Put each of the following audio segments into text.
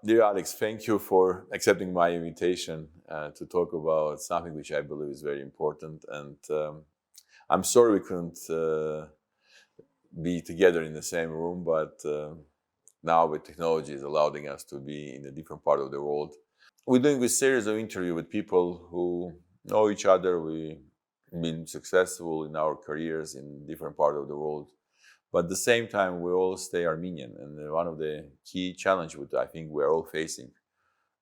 Dear Alex, thank you for accepting my invitation to talk about something which I believe is very important. And I'm sorry we couldn't be together in the same room, but now with technology is allowing us to be in a different part of the world. We're doing a series of interviews with people who know each other. We've been successful in our careers in different parts of the world. But at the same time, we all stay Armenian. And one of the key challenges which I think we're all facing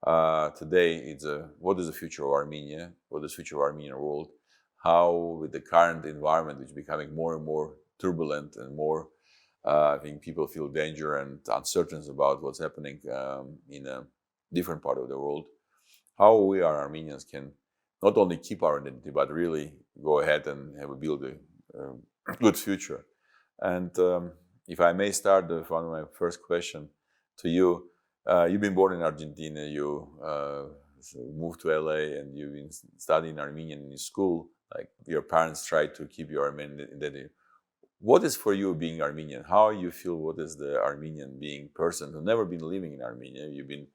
today is what is the future of Armenia? What is the future of Armenian world? How, with the current environment, which is becoming more and more turbulent and more, I think people feel danger and uncertainty about what's happening in a different part of the world. How we Armenians can not only keep our identity, but really go ahead and build a good future. And if I may start with one of my first question to you, you've been born in Argentina, you moved to LA, and you've been studying Armenian in school. Like your parents tried to keep your Armenian identity. What is for you being Armenian? How you feel? What is the Armenian being person who's never been living in Armenia? You've been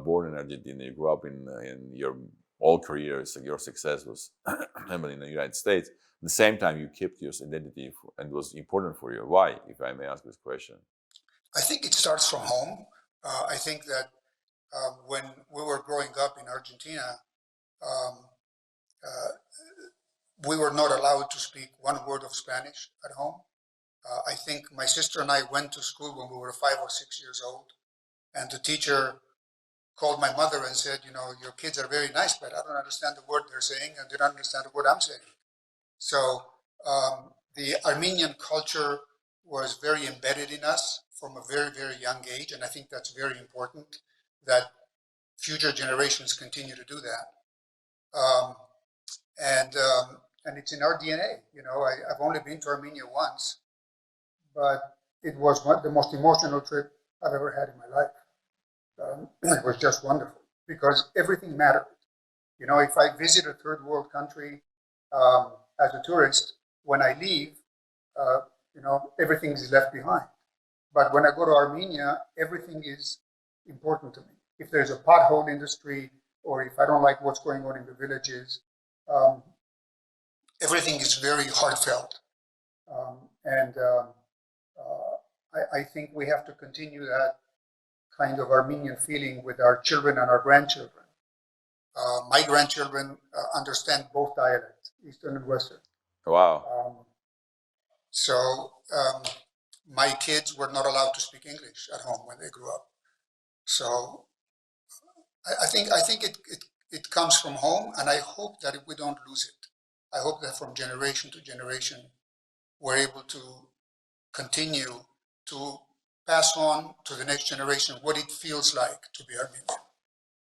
born in Argentina. You grew up in your all careers. Your success was happening in the United States. At the same time, you kept your identity and it was important for you. Why, if I may ask this question? I think it starts from home. I think that when we were growing up in Argentina, we were not allowed to speak one word of Spanish at home. I think my sister and I went to school when we were 5 or 6 years old, and the teacher called my mother and said, you know, your kids are very nice, but I don't understand the word they're saying, and they don't understand the word I'm saying. So the Armenian culture was very embedded in us from a very, very young age, and I think that's very important that future generations continue to do that. And it's in our DNA. You know, I've only been to Armenia once, but it was the most emotional trip I've ever had in my life. It was just wonderful because everything mattered. You know, if I visit a third world country as a tourist, when I leave, you know, everything is left behind. But when I go to Armenia, everything is important to me. If there's a pothole in the street, or if I don't like what's going on in the villages, everything is very heartfelt. I think we have to continue that kind of Armenian feeling with our children and our grandchildren. My grandchildren understand both dialects, Eastern and Western. Wow. So my kids were not allowed to speak English at home when they grew up. So I think it comes from home, and I hope that we don't lose it. I hope that from generation to generation, we're able to continue to pass on to the next generation what it feels like to be Armenian.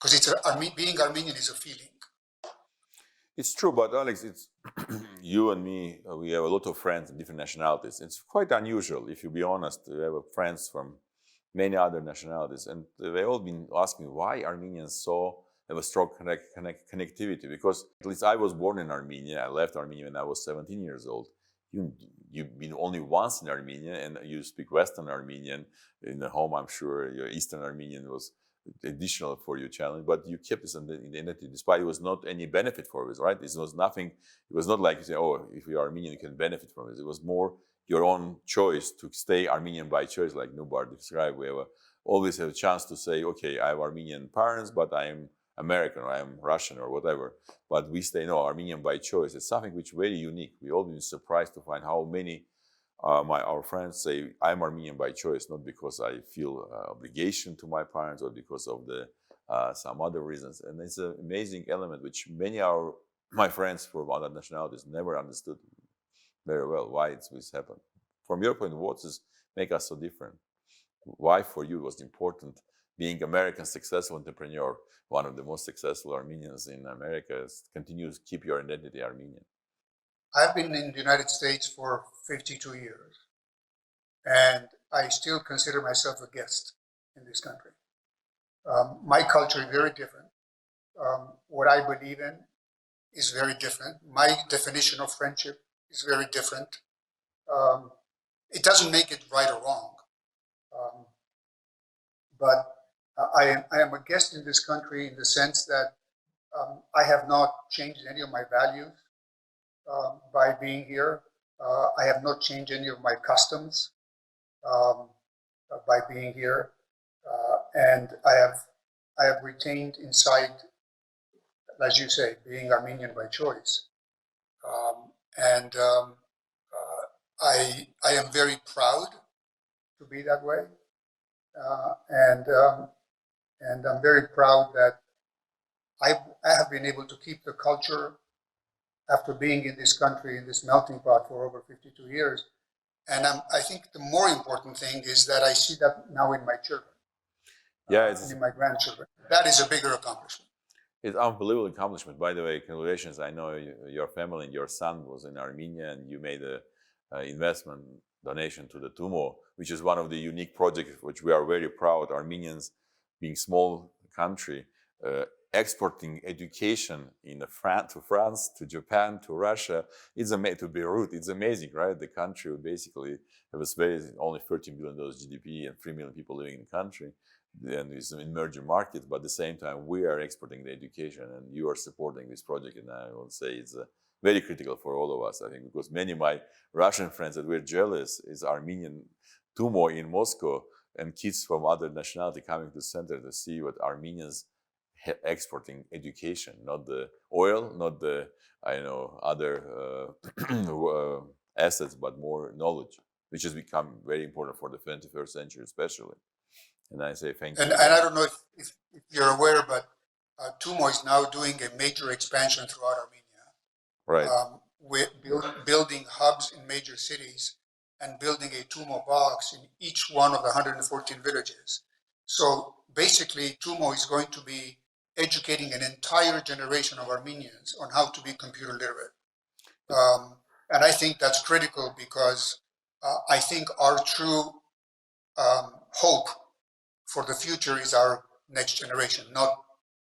Because being Armenian is a feeling. It's true, but Alex, it's you and me, we have a lot of friends of different nationalities. It's quite unusual, if you be honest, to have friends from many other nationalities. And they've all been asking why Armenians have a strong connectivity. Because at least I was born in Armenia. I left Armenia when I was 17 years old. You've been only once in Armenia, and you speak Western Armenian. In the home, I'm sure your Eastern Armenian was additional for your challenge, but you kept this identity despite it was not any benefit for it, right? It was nothing. It was not like you say, oh, if you're Armenian, you can benefit from it. It was more your own choice to stay Armenian by choice, like Nubar described. We always have a chance to say, okay, I have Armenian parents, but I am American, or I am Russian, or whatever. But we stay, no, Armenian by choice. It's something which is very unique. We all been surprised to find how many our friends say, I'm Armenian by choice, not because I feel obligation to my parents or because of some other reasons. And it's an amazing element which many of my friends from other nationalities never understood very well, why it's happened. From your point, what does make us so different? Why for you was important being American successful entrepreneur, one of the most successful Armenians in America, continues to keep your identity Armenian? I've been in the United States for 52 years, and I still consider myself a guest in this country. My culture is very different. What I believe in is very different. My definition of friendship is very different. It doesn't make it right or wrong, but I am a guest in this country in the sense that I have not changed any of my values by being here. I have not changed any of my customs by being here, and I have retained inside, as you say, being Armenian by choice, and I am very proud to be that way, and I'm very proud that I have been able to keep the culture after being in this country, in this melting pot for over 52 years. And I think the more important thing is that I see that now in my children, and in my grandchildren. That is a bigger accomplishment. It's an unbelievable accomplishment. By the way, congratulations. I know your family and your son was in Armenia, and you made an investment donation to the TUMO, which is one of the unique projects which we are very proud. Armenians, being small country, exporting education to France, to Japan, to Russia, to Beirut. It's amazing, right? The country would basically have only $13 billion GDP and 3 million people living in the country. And it's an emerging market, but at the same time, we are exporting the education, and you are supporting this project. And I would say it's very critical for all of us, I think, because many of my Russian friends that we're jealous is Armenian TUMO in Moscow, and kids from other nationality coming to the center to see what Armenians exporting education, not the oil, not the other assets, but more knowledge, which has become very important for the 21st century, especially. And I say thank you. And I don't know if you're aware, but TUMO is now doing a major expansion throughout Armenia. Right. We're building hubs in major cities and building a TUMO box in each one of the 114 villages. So basically, TUMO is going to be educating an entire generation of Armenians on how to be computer literate. And I think that's critical because I think our true hope for the future is our next generation, not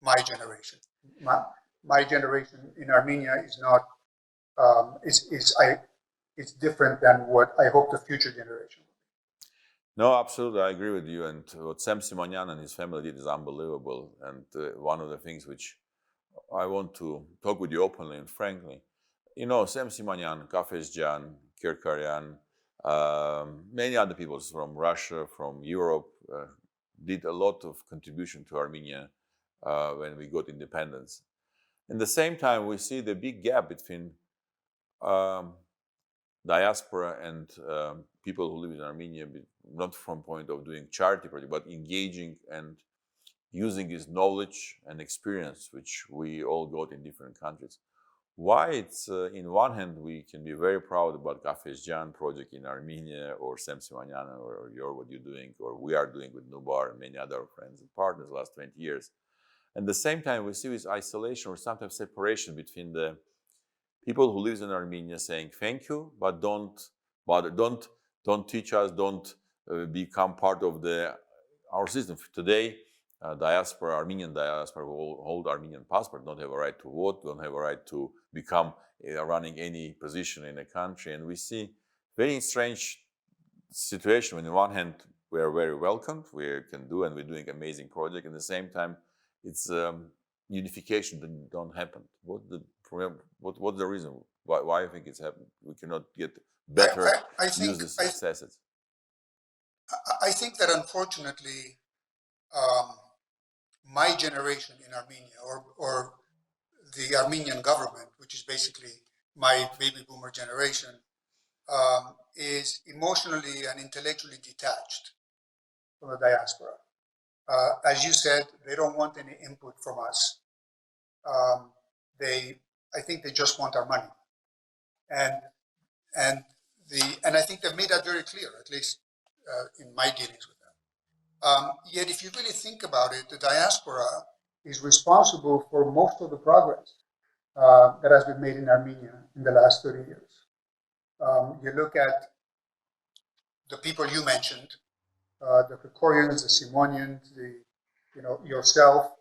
my generation. My generation in Armenia is not it's different than what I hope the future generation will be. No, absolutely, I agree with you. And what Sam Simonyan and his family did is unbelievable. And one of the things which I want to talk with you openly and frankly, Sam Simonyan, Kafesjan, Kirkaryan, many other people from Russia, from Europe, did a lot of contribution to Armenia when we got independence. At the same time, we see the big gap between diaspora and people who live in Armenia, not from point of doing charity project, but engaging and using his knowledge and experience, which we all got in different countries. Why it's, in one hand, we can be very proud about Kafesjan project in Armenia, or Sam Simonyan, or what you're doing, or we are doing with Nubar and many other friends and partners the last 20 years. At the same time, we see this isolation or sometimes separation between the people who live in Armenia saying thank you, but don't bother, don't teach us, don't become part of our system. Today, Armenian diaspora who hold Armenian passport don't have a right to vote, don't have a right to become running any position in a country. And we see very strange situation when on one hand we are very welcomed, we can do, and we're doing amazing project. At the same time, it's unification that don't happen. What's the reason? Why I think it's happened? We cannot get better use this assets. I think that unfortunately, my generation in Armenia, or the Armenian government, which is basically my baby boomer generation, is emotionally and intellectually detached from the diaspora. As you said, they don't want any input from us. I think they just want our money, and I think they've made that very clear, at least in my dealings with them. Yet, if you really think about it, the diaspora is responsible for most of the progress that has been made in Armenia in the last 30 years. You look at the people you mentioned, the Krikorians, the Simonians, yourself,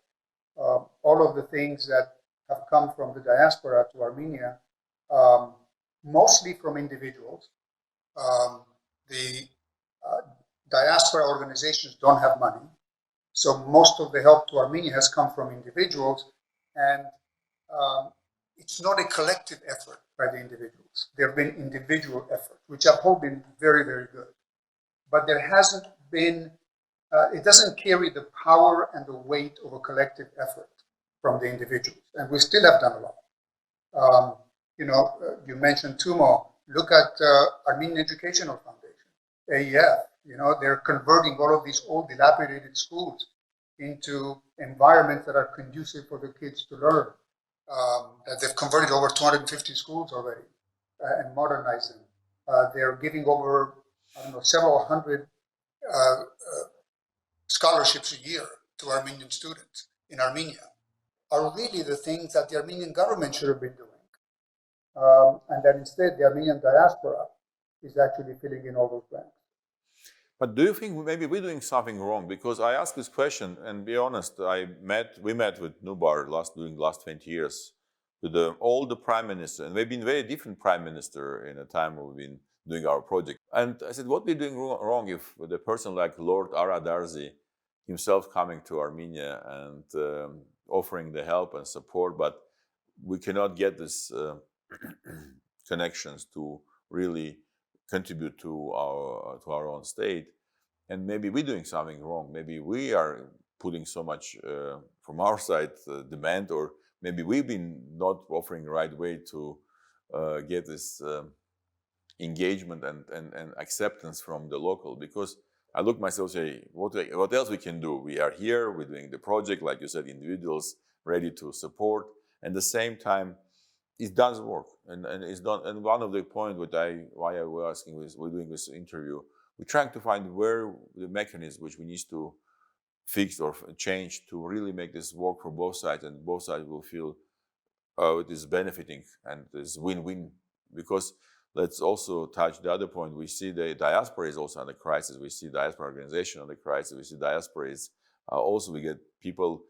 all of the things that have come from the diaspora to Armenia, mostly from individuals. The diaspora organizations don't have money. So most of the help to Armenia has come from individuals, and it's not a collective effort by the individuals. There have been individual efforts, which have all been very, very good. But there hasn't been, it doesn't carry the power and the weight of a collective effort from the individuals. And we still have done a lot. You mentioned TUMO. Look at Armenian Educational Foundation, AEF. They're converting all of these old dilapidated schools into environments that are conducive for the kids to learn. That they've converted over 250 schools already and modernized them. They're giving over, several hundred scholarships a year to Armenian students in Armenia, are really the things that the Armenian government should have been doing. And that instead the Armenian diaspora is actually filling in all those blanks. But do you think maybe we're doing something wrong? Because I asked this question, and be honest, we met with Nubar during the last 20 years with all the prime minister, and we've been very different prime minister in the time we've been doing our project. And I said, what are we doing wrong if the person like Lord Aradarzi himself coming to Armenia and offering the help and support, but we cannot get this connections to really contribute to our own state, and maybe we're doing something wrong. Maybe we are putting so much from our side demand, or maybe we've been not offering the right way to get this engagement and acceptance from the local. Because I look myself say, what else we can do? We are here, we're doing the project, like you said, individuals ready to support, and at the same time it does work, and it's done. And one of the points why I was asking is, we're doing this interview, we're trying to find where the mechanism which we need to fix or change to really make this work for both sides, and both sides will feel it is benefiting and it's win-win. Because let's also touch the other point. We see the diaspora is also under crisis. We see diaspora organization under crisis. We see diaspora is also, we get people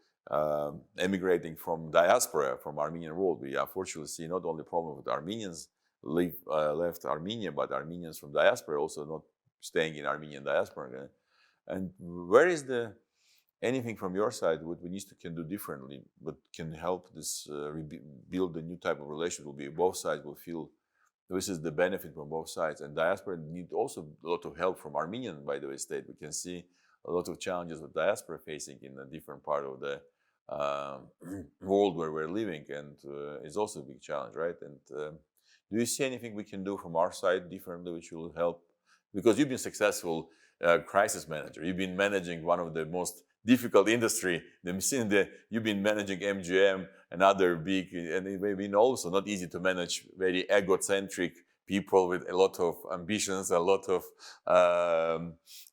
emigrating from diaspora, from Armenian world. We unfortunately see not only problem with Armenians left Armenia, but Armenians from diaspora also not staying in Armenian diaspora. And where is anything from your side what we can do differently, but can help this build a new type of relationship? Will be both sides will feel this is the benefit from both sides, and diaspora need also a lot of help from Armenian, by the way, state. We can see a lot of challenges with diaspora facing in a different part of the world where we're living, and it's also a big challenge, right? And do you see anything we can do from our side differently which will help? Because you've been successful crisis manager. You've been managing one of the most difficult industry. You've been managing MGM and other big, and it may be also not easy to manage very egocentric people with a lot of ambitions, a lot of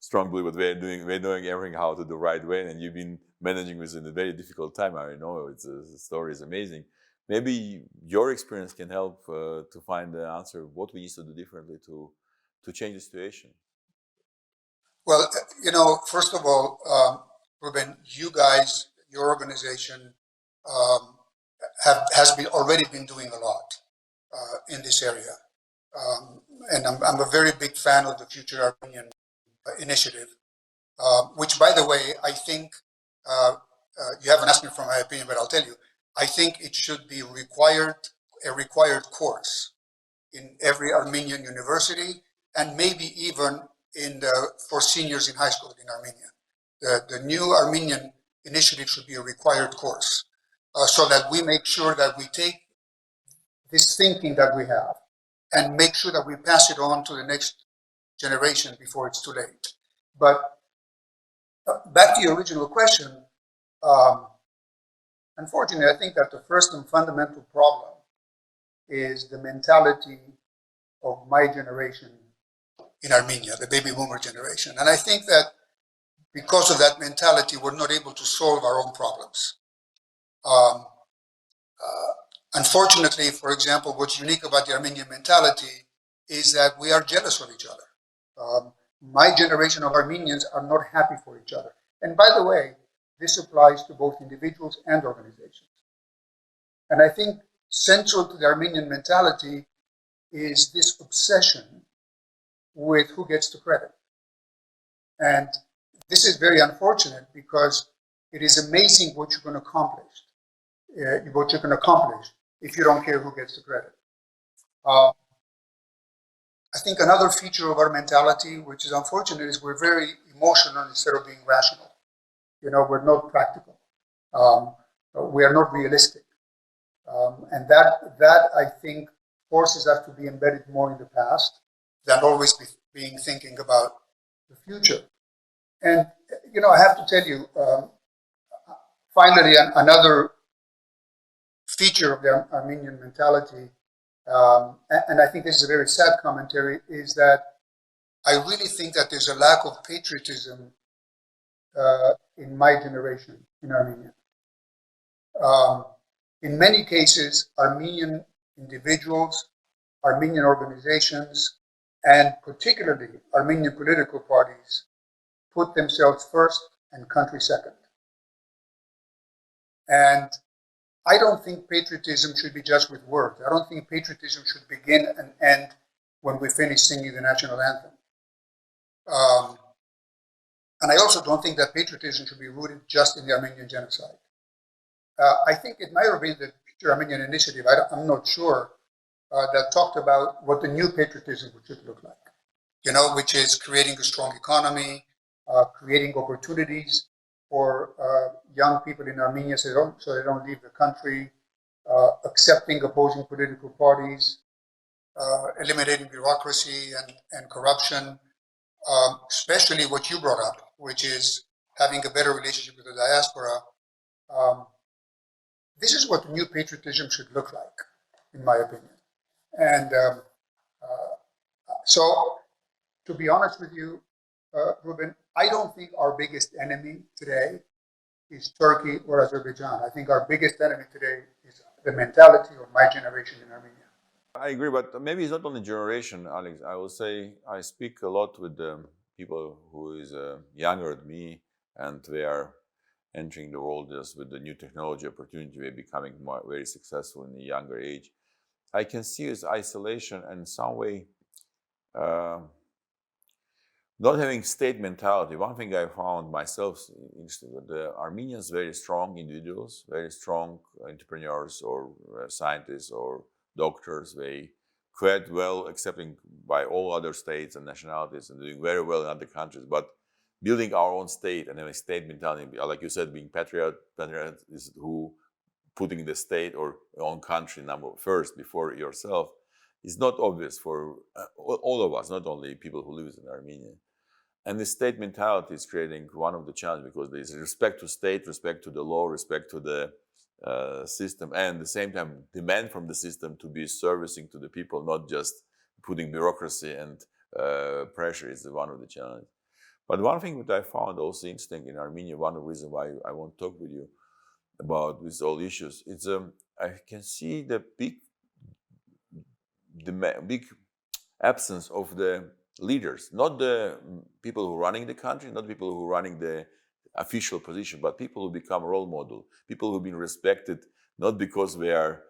strong belief. But we're doing everything how to do the right way, and you've been managing this in a very difficult time. I know the story is amazing. Maybe your experience can help to find the answer of what we need to do differently to change the situation. Well, first of all, Ruben, you guys, your organization has already been doing a lot in this area. And I'm a very big fan of the Future Armenian initiative, which, by the way, I think, you haven't asked me for my opinion, but I'll tell you, I think it should be a required course in every Armenian university, and maybe even for seniors in high school in Armenia. The new Armenian initiative should be a required course, so that we make sure that we take this thinking that we have and make sure that we pass it on to the next generation before it's too late. But back to your original question, unfortunately, I think that the first and fundamental problem is the mentality of my generation in Armenia, the baby boomer generation. And I think that because of that mentality, we're not able to solve our own problems. Unfortunately, for example, what's unique about the Armenian mentality is that we are jealous of each other. My generation of Armenians are not happy for each other. And by the way, this applies to both individuals and organizations. And I think central to the Armenian mentality is this obsession with who gets the credit. And this is very unfortunate because it is amazing what you can accomplish if you don't care who gets the credit. I think another feature of our mentality, which is unfortunate, is we're very emotional instead of being rational. We're not practical. We are not realistic. And that I think forces us to be embedded more in the past than always being thinking about the future. And, I have to tell you, finally, another feature of the Armenian mentality, and I think this is a very sad commentary, is that I really think that there's a lack of patriotism in my generation in Armenia. In many cases, Armenian individuals, Armenian organizations, and particularly Armenian political parties put themselves first and country second. And I don't think patriotism should be just with words. I don't think patriotism should begin and end when we finish singing the national anthem. And I also don't think that patriotism should be rooted just in the Armenian genocide. I think it might have been the Future Armenian Initiative, I'm not sure, that talked about what the new patriotism should look like, which is creating a strong economy, creating opportunities for young people in Armenia so they don't leave the country, accepting opposing political parties, eliminating bureaucracy and corruption, especially what you brought up, which is having a better relationship with the diaspora. This is what new patriotism should look like, in my opinion. And so, to be honest with you, Ruben, I don't think our biggest enemy today is Turkey or Azerbaijan. I think our biggest enemy today is the mentality of my generation in Armenia. I agree, but maybe it's not only generation, Alex. I will say I speak a lot with people who is younger than me, and they are entering the world just with the new technology opportunity. They're becoming very successful in a younger age. I can see as isolation and in some way not having state mentality. One thing I found myself interesting with the Armenians, very strong individuals, very strong entrepreneurs or scientists or doctors. They quite well accepting by all other states and nationalities and doing very well in other countries. But building our own state and having state mentality, like you said, being patriot is who putting the state or own country number first before yourself is not obvious for all of us, not only people who live in Armenia. And the state mentality is creating one of the challenges because there is respect to state, respect to the law, respect to the system, and at the same time demand from the system to be servicing to the people, not just putting bureaucracy and pressure is one of the challenges. But one thing that I found also interesting in Armenia, one of the reasons why I want to talk with you about these all issues, it's I can see the big absence of the leaders, not the people who are running the country, not people who are running the official position, but people who become role model, people who've been respected, not because they are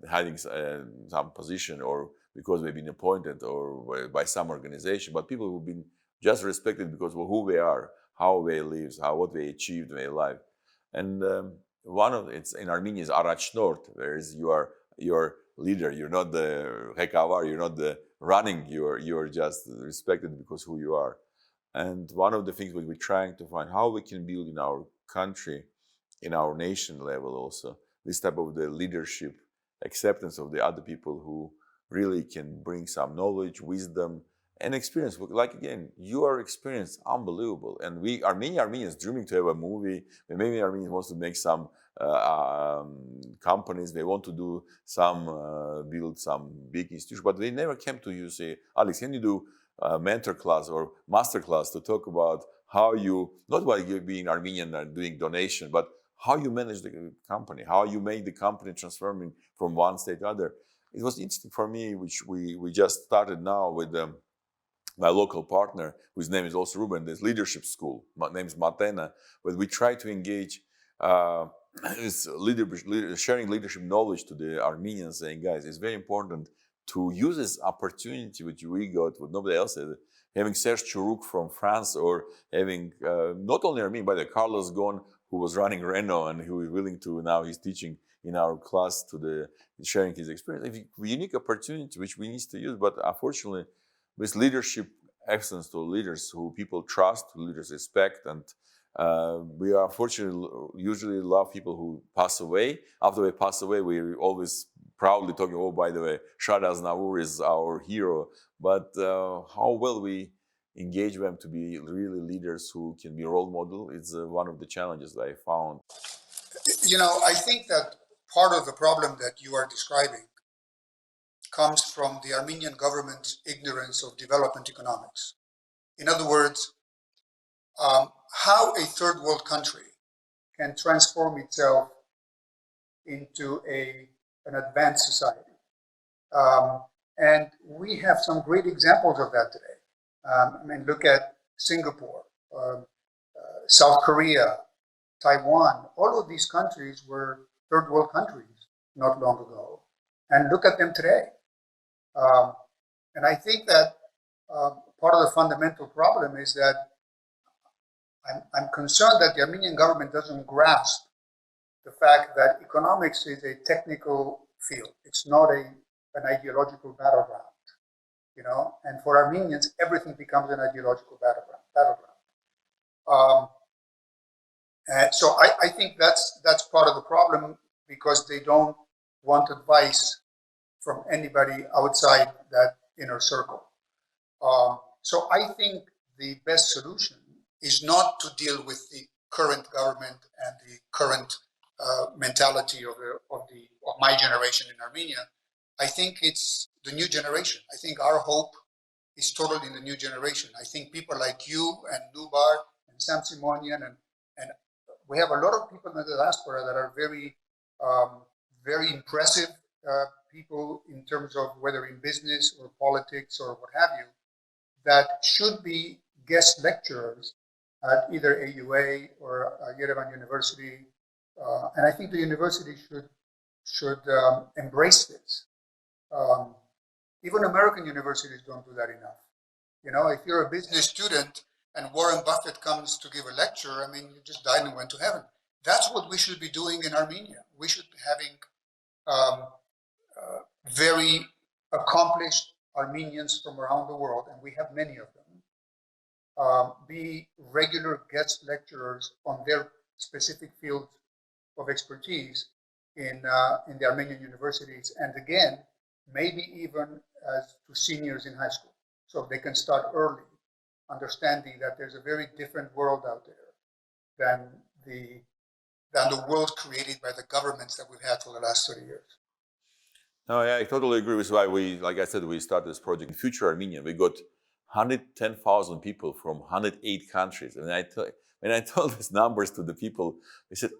having some position or because they've been appointed or by some organization, but people who've been just respected because of who they are, how they live, what they achieved in their life. And one of it's in Armenia is Arachnort, whereas you are your leader, you're not the Rekavar, you're not the running, you're just respected because who you are. And one of the things we're trying to find how we can build in our country, in our nation level also, this type of the leadership, acceptance of the other people who really can bring some knowledge, wisdom, and experience. Like again, your experience, unbelievable. And Armenians dreaming to have a movie. Maybe Armenians wants to make some companies. They want to do some, build some big institution, but they never came to you say, Alex, can you do a mentor class or master class to talk about how you, not while you being Armenian and doing donation, but how you manage the company, how you make the company transforming from one state to other. It was interesting for me, which we just started now with my local partner, whose name is also Ruben, this leadership school. My name is Matena, but we try to engage sharing leadership knowledge to the Armenians, saying, guys, it's very important to use this opportunity which we got, what nobody else said. having Serge Churuk from France, or having not only Armenian, but Carlos Gon, who was running Renault and who is willing to, now he's teaching in our class sharing his experience. A unique opportunity which we need to use, but unfortunately, with leadership excellence to leaders who people trust, who leaders respect, and we are unfortunately usually love people who pass away. After they pass away, we always proudly talking, oh, by the way, Shahraz Naur is our hero. But how well we engage them to be really leaders who can be role model is one of the challenges that I found. I think that part of the problem that you are describing comes from the Armenian government's ignorance of development economics. In other words, how a third world country can transform itself into an advanced society. And we have some great examples of that today. Look at Singapore, South Korea, Taiwan. All of these countries were third world countries not long ago. And look at them today. And I think that part of the fundamental problem is that I'm concerned that the Armenian government doesn't grasp the fact that economics is a technical field. It's not an ideological battleground, And for Armenians, everything becomes an ideological battleground. So I think that's part of the problem, because they don't want advice from anybody outside that inner circle. So I think the best solution is not to deal with the current government and the current mentality of my generation in Armenia. I think it's the new generation. I think our hope is totally in the new generation. I think people like you and Nubar and Sam Simonian and we have a lot of people in the diaspora that are very, very impressive people in terms of whether in business or politics or what have you, that should be guest lecturers at either AUA or Yerevan University. And I think the university should embrace this. Even American universities don't do that enough. If you're a business student and Warren Buffett comes to give a lecture, you just died and went to heaven. That's what we should be doing in Armenia. We should be having very accomplished Armenians from around the world, and we have many of them, be regular guest lecturers on their specific fields of expertise in the Armenian universities, and again, maybe even as to seniors in high school, so they can start early, understanding that there's a very different world out there than the world created by the governments that we've had for the last 30 years. No, yeah, I totally agree with why like I said, we started this project, Future Armenia. We got 110,000 people from 108 countries. And when I told these numbers to the people, they said,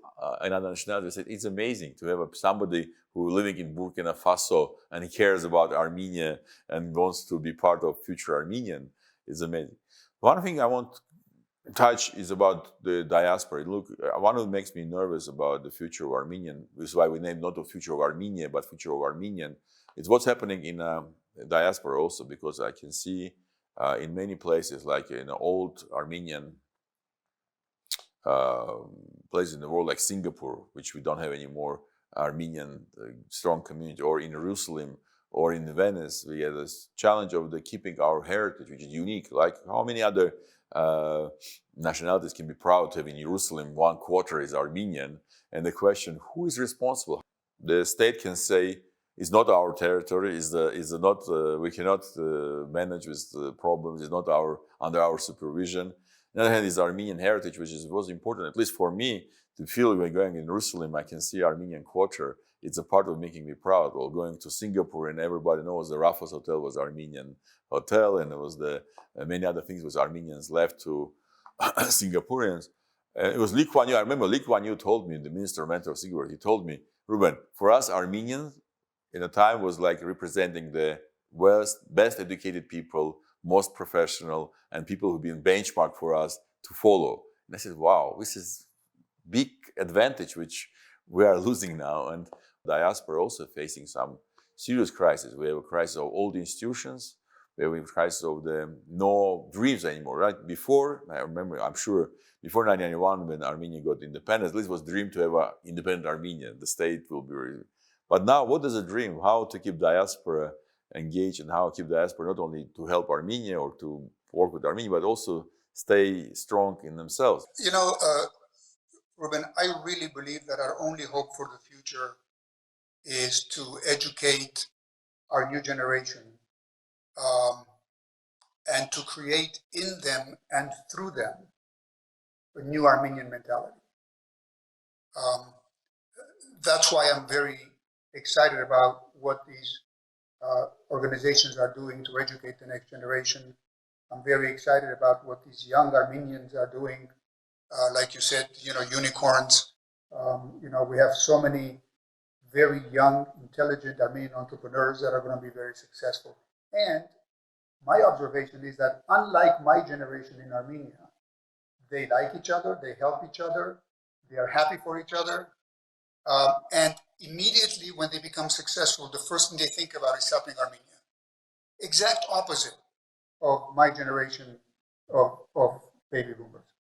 in other nationalities, they said, it's amazing to have somebody who living in Burkina Faso and he cares about Armenia and wants to be part of Future Armenian. It's amazing. One thing I want to touch is about the diaspora. Look, one of what makes me nervous about the future of Armenian, this is why we named not the future of Armenia, but future of Armenian, it's what's happening in diaspora also, because I can see in many places, like in old Armenian places in the world, like Singapore, which we don't have anymore, Armenian strong community, or in Jerusalem, or in Venice, we have this challenge of keeping our heritage, which is unique. Like how many other nationalities can be proud to have in Jerusalem? 1/4 is Armenian, and the question: who is responsible? The state can say it's not our territory. We cannot manage with the problems. It's not under our supervision. On the other hand, is Armenian heritage, which was important, at least for me, to feel when going in Jerusalem, I can see Armenian culture. It's a part of making me proud. Well, going to Singapore, and everybody knows the Raffles Hotel was Armenian hotel, and it was many other things was Armenians left to Singaporeans. It was Lee Kuan Yew. I remember Lee Kuan Yew told me, the minister mentor of Singapore, he told me, Ruben, for us Armenians, in a time was like representing the best educated people, most professional, and people who've been benchmark for us to follow. And I said, wow, this is big advantage which we are losing now. And diaspora also facing some serious crisis. We have a crisis of old institutions, we crisis of the no dreams anymore, right? Before, I remember, I'm sure, before 1991, when Armenia got independence, at least was dream to have an independent Armenia. The state will be. But now, what is a dream? How to keep diaspora engaged and how to keep diaspora not only to help Armenia or to work with Armenia, but also stay strong in themselves. You know, Ruben, I really believe that our only hope for the future is to educate our new generation and to create in them and through them a new Armenian mentality. That's why I'm very excited about what these organizations are doing to educate the next generation. I'm very excited about what these young Armenians are doing. Like you said, you know, unicorns. You know, we have so many very young, intelligent Armenian entrepreneurs that are going to be very successful. And my observation is that unlike my generation in Armenia, they like each other, they help each other, they are happy for each other. And immediately when they become successful, the first thing they think about is helping Armenia. Exact opposite of my generation of baby boomers.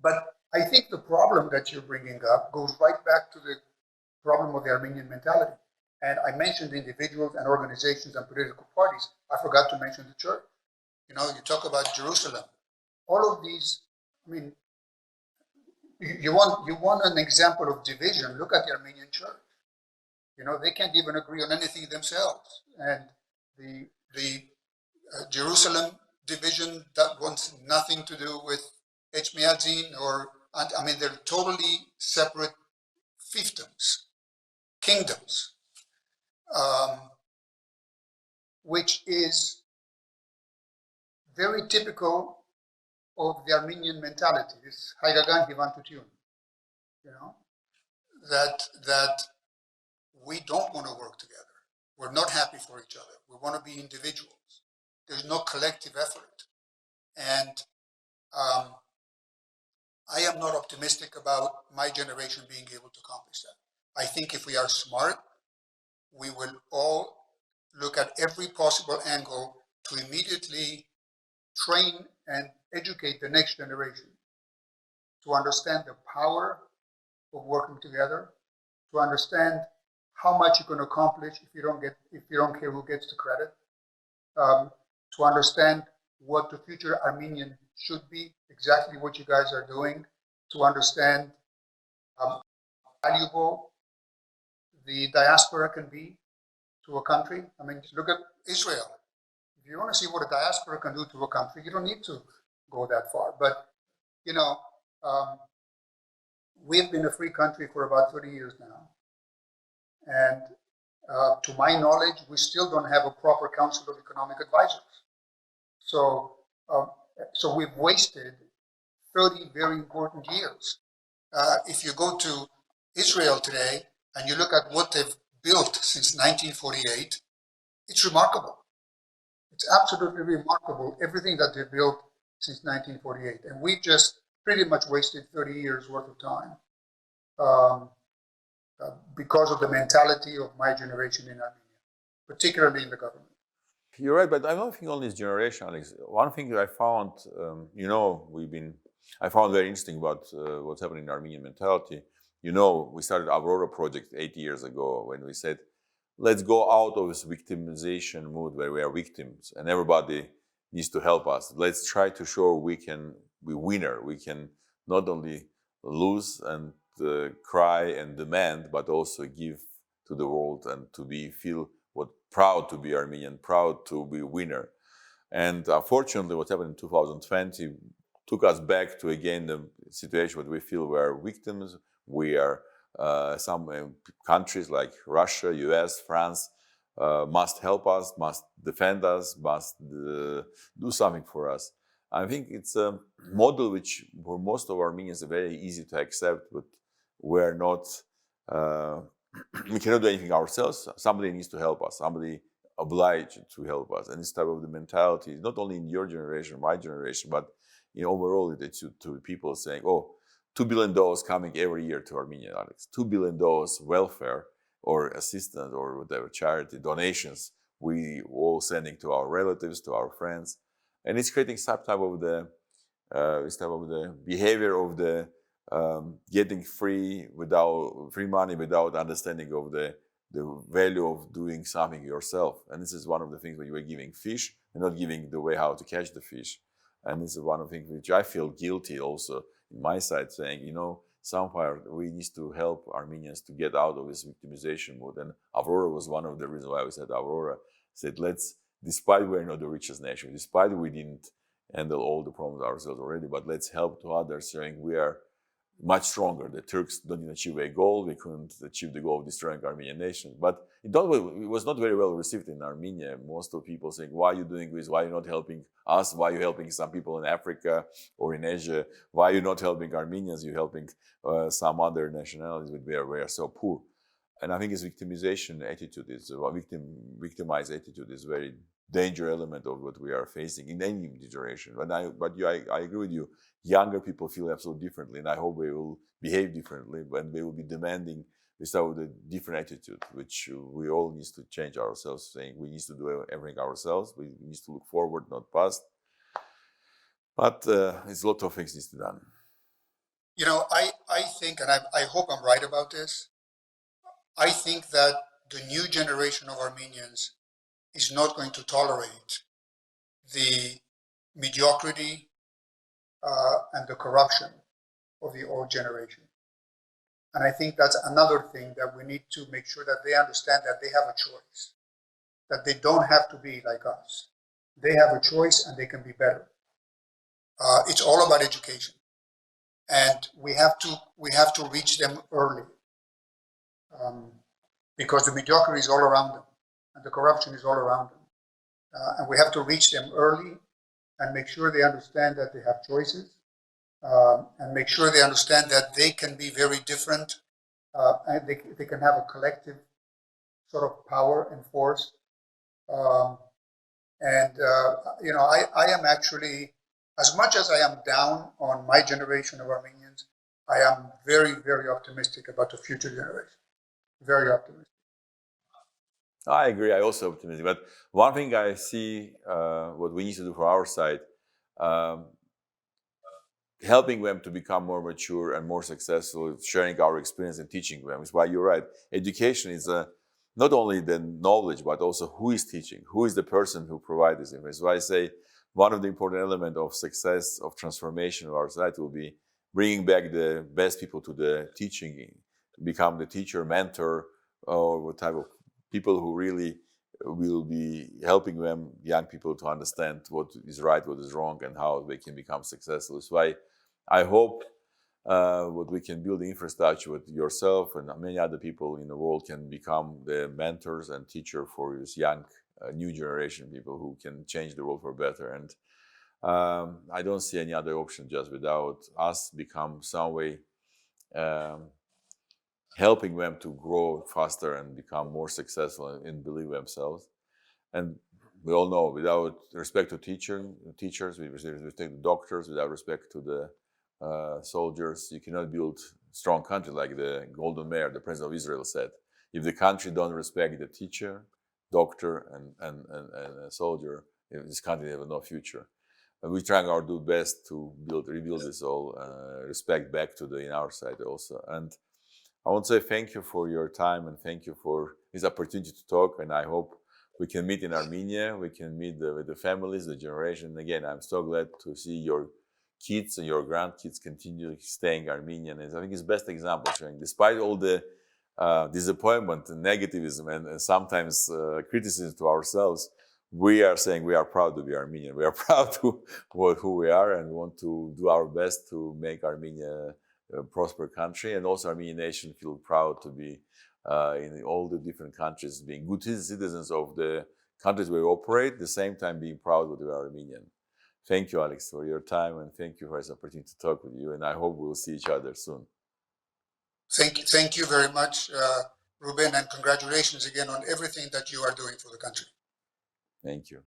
But I think the problem that you're bringing up goes right back to the problem of the Armenian mentality. And I mentioned individuals and organizations and political parties. I forgot to mention the church. You know, you talk about Jerusalem. All of these, I mean, you want an example of division, look at the Armenian church. You know, they can't even agree on anything themselves. And the Jerusalem division, that wants nothing to do with Yemenidjian or, I mean, they're totally separate fiefdoms, kingdoms, which is very typical of the Armenian mentality, this hեղինակային հիվանդություն, you know, that we don't want to work together. We're not happy for each other. We want to be individuals. There's no collective effort. And I am not optimistic about my generation being able to accomplish that. I think if we are smart, we will all look at every possible angle to immediately train and educate the next generation to understand the power of working together, to understand how much you can accomplish if you don't care who gets the credit, to understand what the future Armenian should be, exactly what you guys are doing, to understand how valuable the diaspora can be to a country. I mean, look at Israel. If you want to see what a diaspora can do to a country, you don't need to go that far. But, you know, we've been a free country for about 30 years now. And to my knowledge, we still don't have a proper Council of Economic Advisors. So we've wasted 30 very important years. If you go to Israel today and you look at what they've built since 1948, it's remarkable. It's absolutely remarkable, everything that they've built since 1948. And we've just pretty much wasted 30 years worth of time because of the mentality of my generation in Armenia, particularly in the government. You're right, but I don't think only this generation, Alex. One thing that I found, I found very interesting about what's happening in Armenian mentality. You know, we started Aurora project 8 years ago when we said, let's go out of this victimization mood where we are victims and everybody needs to help us. Let's try to show we can be winner. We can not only lose and cry and demand, but also give to the world and to feel proud to be Armenian, proud to be winner. And unfortunately, what happened in 2020 took us back to again the situation where we feel we are victims. We are some countries like Russia, US, France must help us, must defend us, must do something for us. I think it's a model which for most of Armenians is very easy to accept, but we're not, we cannot do anything ourselves. Somebody needs to help us, somebody obliged to help us. And this type of the mentality, not only in your generation, my generation, but overall to people saying, oh, $2 billion coming every year to Armenia, Alex. $2 billion welfare or assistance or whatever, charity, donations we all sending to our relatives, to our friends, and it's creating some type of the behavior of the getting free money without understanding of the value of doing something yourself. And this is one of the things when you are giving fish and not giving the way how to catch the fish. And this is one of the things which I feel guilty also in my side, saying, somehow we need to help Armenians to get out of this victimization mode. And Aurora was one of the reasons why we said Aurora said, despite we're not the richest nation, despite we didn't handle all the problems ourselves already, but let's help to others, saying we are much stronger. The Turks didn't achieve a goal. We couldn't achieve the goal of destroying Armenian nation. But it was not very well received in Armenia. Most of people saying, why are you doing this? Why are you not helping us? Why are you helping some people in Africa or in Asia? Why are you not helping Armenians? You're helping some other nationalities where we are so poor. And I think this victimization attitude victimized attitude is very dangerous element of what we are facing in any generation. I agree with you. Younger people feel absolutely differently, and I hope they will behave differently, and they will be demanding without a different attitude, which we all need to change ourselves, saying we need to do everything ourselves. We need to look forward, not past. But it's a lot of things needs to be done. I think, and I hope I'm right about this, I think that the new generation of Armenians is not going to tolerate the mediocrity and the corruption of the old generation. And I think that's another thing that we need to make sure that they understand, that they have a choice, that they don't have to be like us. They have a choice and they can be better. It's all about education. And we have to reach them early. Because the mediocrity is all around them and the corruption is all around them. And we have to reach them early and make sure they understand that they have choices, and make sure they understand that they can be very different, and they can have a collective sort of power and force. I am actually, as much as I am down on my generation of Armenians, I am very, very optimistic about the future generation. Very optimistic. I agree. I also optimistic. But one thing I see, what we need to do for our side, helping them to become more mature and more successful, sharing our experience and teaching them. Is why you're right. Education is not only the knowledge, but also who is teaching, who is the person who provides this information. So I say one of the important elements of success, of transformation of our society will be bringing back the best people to the teaching, become the teacher, mentor, or what type of people who really will be helping them, young people, to understand what is right, what is wrong, and how they can become successful. That's why I hope what we can build the infrastructure with yourself and many other people in the world can become the mentors and teacher for this young, new generation people who can change the world for better. And I don't see any other option just without us become some way helping them to grow faster and become more successful and believe themselves. And we all know, without respect to teachers, with respect to doctors, without respect to the soldiers, you cannot build strong country, like the Golden Mayor, the President of Israel, said. If the country don't respect the teacher, doctor, and a soldier, this country have no future. And we're trying our do best to rebuild this all respect back to in our side also. And I want to say thank you for your time and thank you for this opportunity to talk. And I hope we can meet in Armenia. We can meet with the families, the generation. And again, I'm so glad to see your kids and your grandkids continue staying Armenian. And I think it's the best example showing, despite all the disappointment and negativism and sometimes criticism to ourselves, we are saying we are proud to be Armenian. We are proud to who we are and want to do our best to make Armenia a prosperous country, and also Armenian nation feel proud to be in all the different countries, being good citizens of the countries where we operate, at the same time being proud that we are Armenian. Thank you, Alex, for your time, and thank you for this opportunity to talk with you, and I hope we'll see each other soon. Thank you very much, Ruben, and congratulations again on everything that you are doing for the country. Thank you.